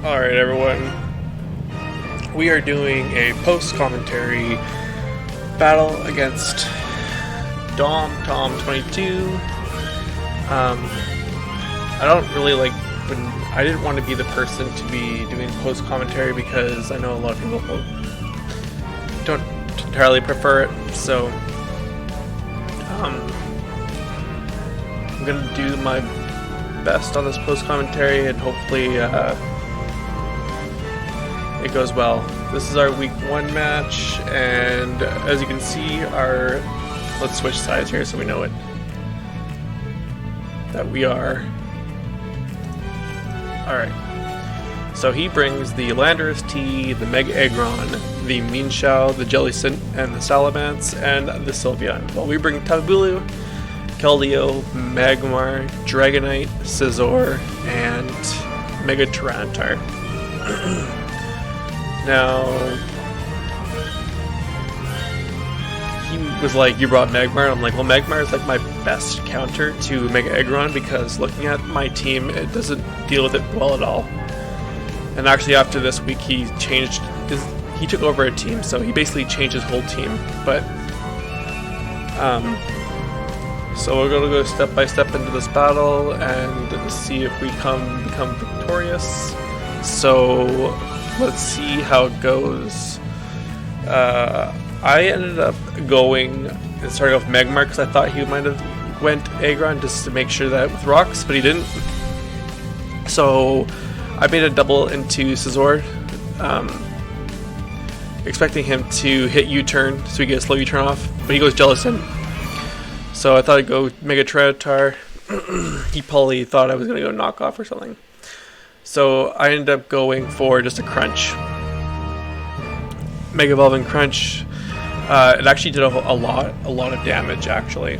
Alright everyone, we are doing a post-commentary battle against Tom22. I don't really like when I didn't want to be the person to be doing post-commentary because I know a lot of people don't entirely prefer it, so I'm gonna do my best on this post-commentary and hopefully it goes well. This is our week 1 match, and as you can see, let's switch sides here so we know it. That we are. Alright. So he brings the Landorus T, the Mega Aggron, the Mienshao, the Jellicent, and the Salamence, and the Sylveon. While we bring Tabulu, Keldeo, Magmar, Dragonite, Scizor, and Mega Tyranitar. Now, he was like, you brought Magmar, and I'm like, well, Magmar is like my best counter to Mega Aggron because looking at my team, it doesn't deal with it well at all. And actually after this week, he took over a team, so he basically changed his whole team. But, so we're gonna go step by step into this battle and see if we become victorious. So let's see how it goes. I ended up going and starting off Magmar because I thought he might have went Aggron just to make sure that with rocks, but he didn't. So I made a double into Scizor, expecting him to hit U-turn so he gets a slow U-turn off, but he goes Jellicent. So I thought I'd go Mega Tyranitar. He probably thought I was going to go knockoff or something. So I ended up going for just a Crunch. Mega Evolving Crunch. It actually did a lot of damage, actually.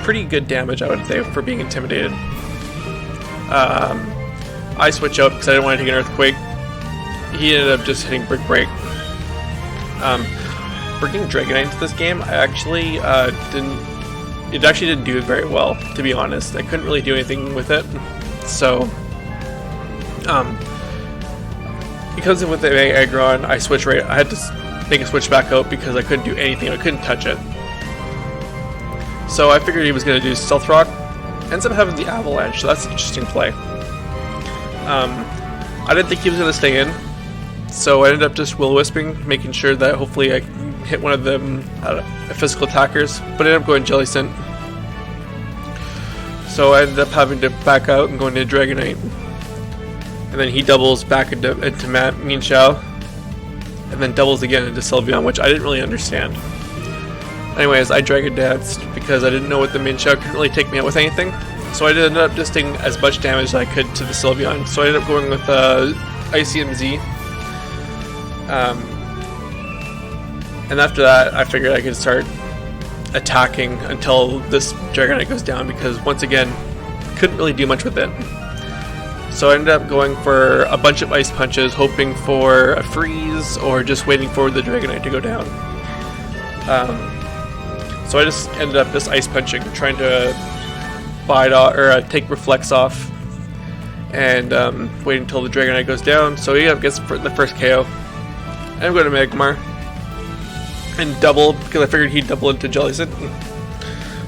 Pretty good damage, I would say, for being intimidated. I switch out because I didn't want to take an Earthquake. He ended up just hitting Brick Break. Bringing Dragonite into this game, I actually didn't do it very well, to be honest. I couldn't really do anything with it. So, because with the Aggron, I had to make a switch back out because I couldn't do anything. I couldn't touch it. So I figured he was going to do Stealth Rock. Ends up having the Avalanche, so that's an interesting play. I didn't think he was going to stay in, so I ended up just Will-O-Wisping, making sure that hopefully I can hit one of them physical attackers, but I ended up going Jellicent. So I ended up having to back out and going into Dragonite. And then he doubles back into Mienshao. And then doubles again into Sylveon, which I didn't really understand. Anyways, I Dragon Danced because I didn't know what the Mienshao couldn't really take me out with anything. So I ended up just doing as much damage as I could to the Sylveon. So I ended up going with ICMZ. And after that, I figured I could start attacking until this Dragonite goes down because once again couldn't really do much with it. So I ended up going for a bunch of Ice Punches, hoping for a freeze or just waiting for the Dragonite to go down. So I just ended up just Ice Punching, trying to bite off or take Reflex off and waiting until the Dragonite goes down. So he gets the first KO. And I'm going to Magmar and double because I figured he'd double into Jellicent,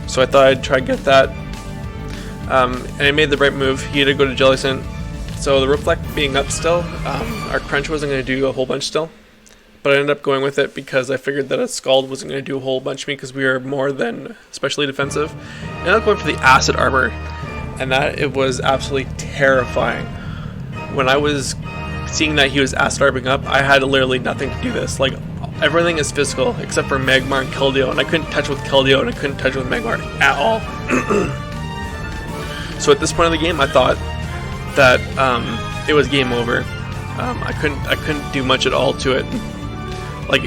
so I thought I'd try and get that, and I made the right move. He had to go to Jellicent, so the Reflect being up still, our Crunch wasn't going to do a whole bunch still, but I ended up going with it because I figured that a Scald wasn't going to do a whole bunch to me because we were more than especially defensive. I ended up going for the Acid Armor, and that it was absolutely terrifying. When I was seeing that he was Acid Arbing up, I had literally nothing to do this. Like, everything is physical except for Magmar and Keldeo, and I couldn't touch with Keldeo and I couldn't touch with Magmar at all. So at this point of the game, I thought that it was game over. I couldn't do much at all to it. Like,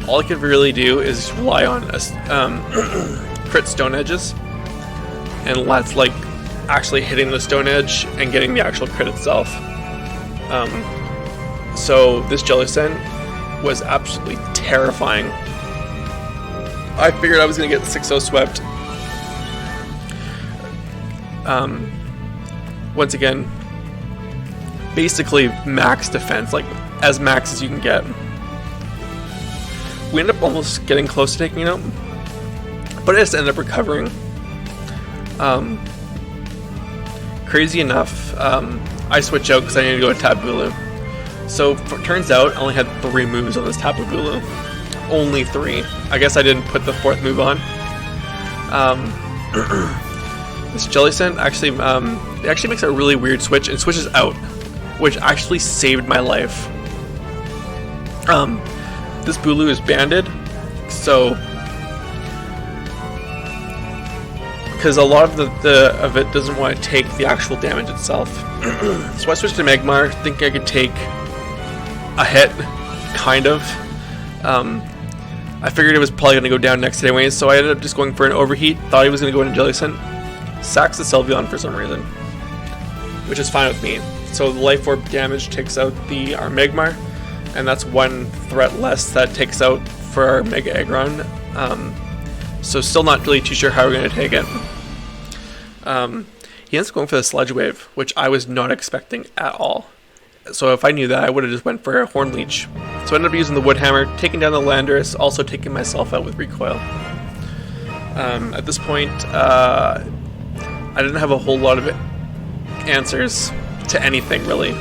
all I could really do is rely on crit Stone Edges, and that's like actually hitting the Stone Edge and getting the actual crit itself. So this Jellicent was absolutely terrifying. I figured I was going to get 6-0 swept. Once again, basically max defense, like as max as you can get. We ended up almost getting close to taking it out, but I just ended up recovering. Crazy enough, I switch out because I needed to go to Tapu Bulu. So it turns out I only had 3 moves on this Tapu Bulu. Only 3. I guess I didn't put the 4th move on. This Jellicent actually, it actually makes a really weird switch and switches out, which actually saved my life. This Bulu is banded, so because a lot of of it doesn't want to take the actual damage itself. So I switched to Magmar, thinking I could take a hit, kind of. I figured it was probably going to go down next anyways, so I ended up just going for an overheat. Thought he was going to go into Jellicent. Sacks the Sylveon for some reason, which is fine with me. So the Life Orb damage takes out our Magmar, and that's 1 threat less that takes out for our Mega Aggron. So still not really too sure how we're going to take it. He ends up going for the Sludge Wave, which I was not expecting at all. So if I knew that, I would have just went for a Horn Leech. So I ended up using the Wood Hammer, taking down the Landorus, also taking myself out with Recoil. At this point, I didn't have a whole lot of answers to anything, really.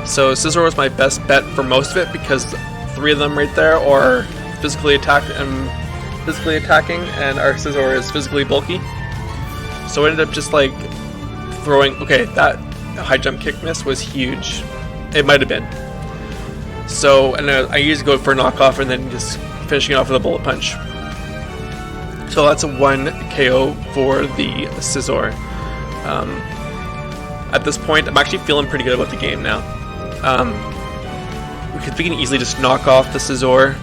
So Scizor was my best bet for most of it, because 3 of them right there are physically attacking, and our Scizor is physically bulky. So I ended up just like throwing. Okay, that high jump kick miss was huge. It might have been. So, and I usually go for a knockoff and then just finishing off with a bullet punch. So that's a 1 KO for the Scizor. At this point, I'm actually feeling pretty good about the game now. Because we can easily just knock off the Scizor,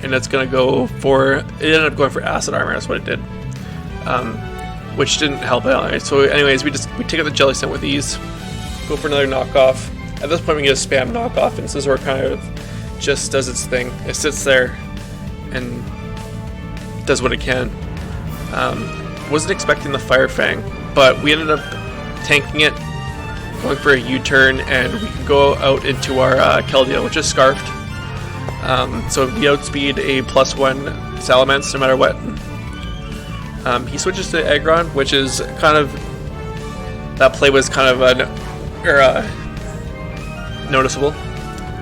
and it's gonna go for. It ended up going for Acid Armor. That's what it did, which didn't help out. So, anyways, we take out the Jellicent with ease. Go for another knockoff. At this point, we can just spam knockoff, and Scizor kind of just does its thing. It sits there and does what it can. Wasn't expecting the Fire Fang, but we ended up tanking it, going for a U-turn, and we can go out into our Keldeo, which is Scarfed. So we outspeed a +1 Salamence no matter what. He switches to Aggron, which is kind of, that play was kind of noticeable.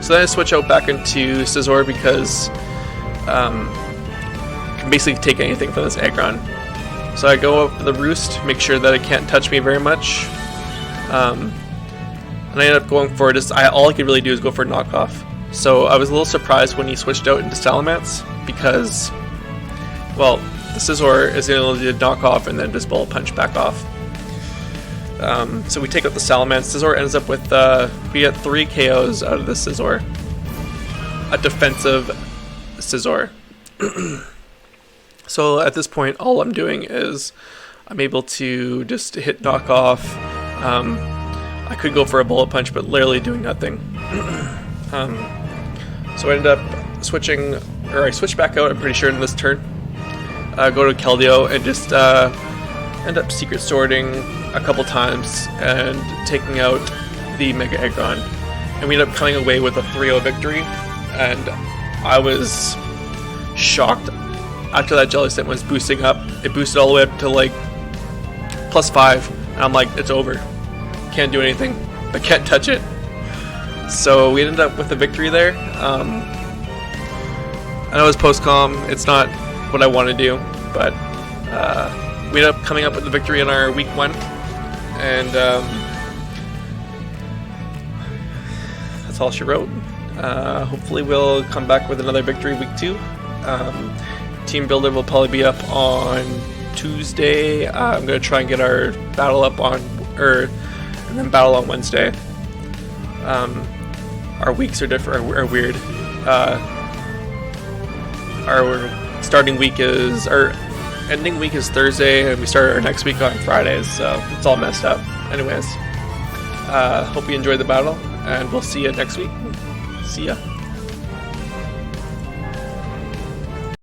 So then I switch out back into Scizor because can basically take anything from this Aggron. So I go up the Roost, make sure that it can't touch me very much. And I ended up going for just, all I could really do is go for a knockoff. So I was a little surprised when he switched out into Salamence because, well, the Scizor is able to knock off and then just bullet punch back off. So we take out the Salamence. Scizor ends up with, we get 3 KOs out of the Scizor. A defensive Scizor. So at this point, all I'm doing is I'm able to just hit knockoff. I could go for a bullet punch, but literally doing nothing. So I ended up switching, or I switched back out, I'm pretty sure, in this turn. Go to Keldeo and just end up secret sorting a couple times and taking out the Mega Aggron. And we ended up coming away with a 3-0 victory. And I was shocked after that Jellicent was boosting up. It boosted all the way up to like +5. And I'm like, it's over. Can't do anything. I can't touch it. So we ended up with a victory there. I know it's post-com. It's not what I want to do, but we ended up coming up with the victory in our week 1, and that's all she wrote. Hopefully we'll come back with another victory week 2. Team Builder will probably be up on Tuesday. I'm going to try and get our battle up on, and then battle on Wednesday. Our weeks are different, are weird. Our starting week is, our ending week is Thursday, and we start our next week on Fridays, so it's all messed up. Anyways, hope you enjoyed the battle, and we'll see you next week. See ya.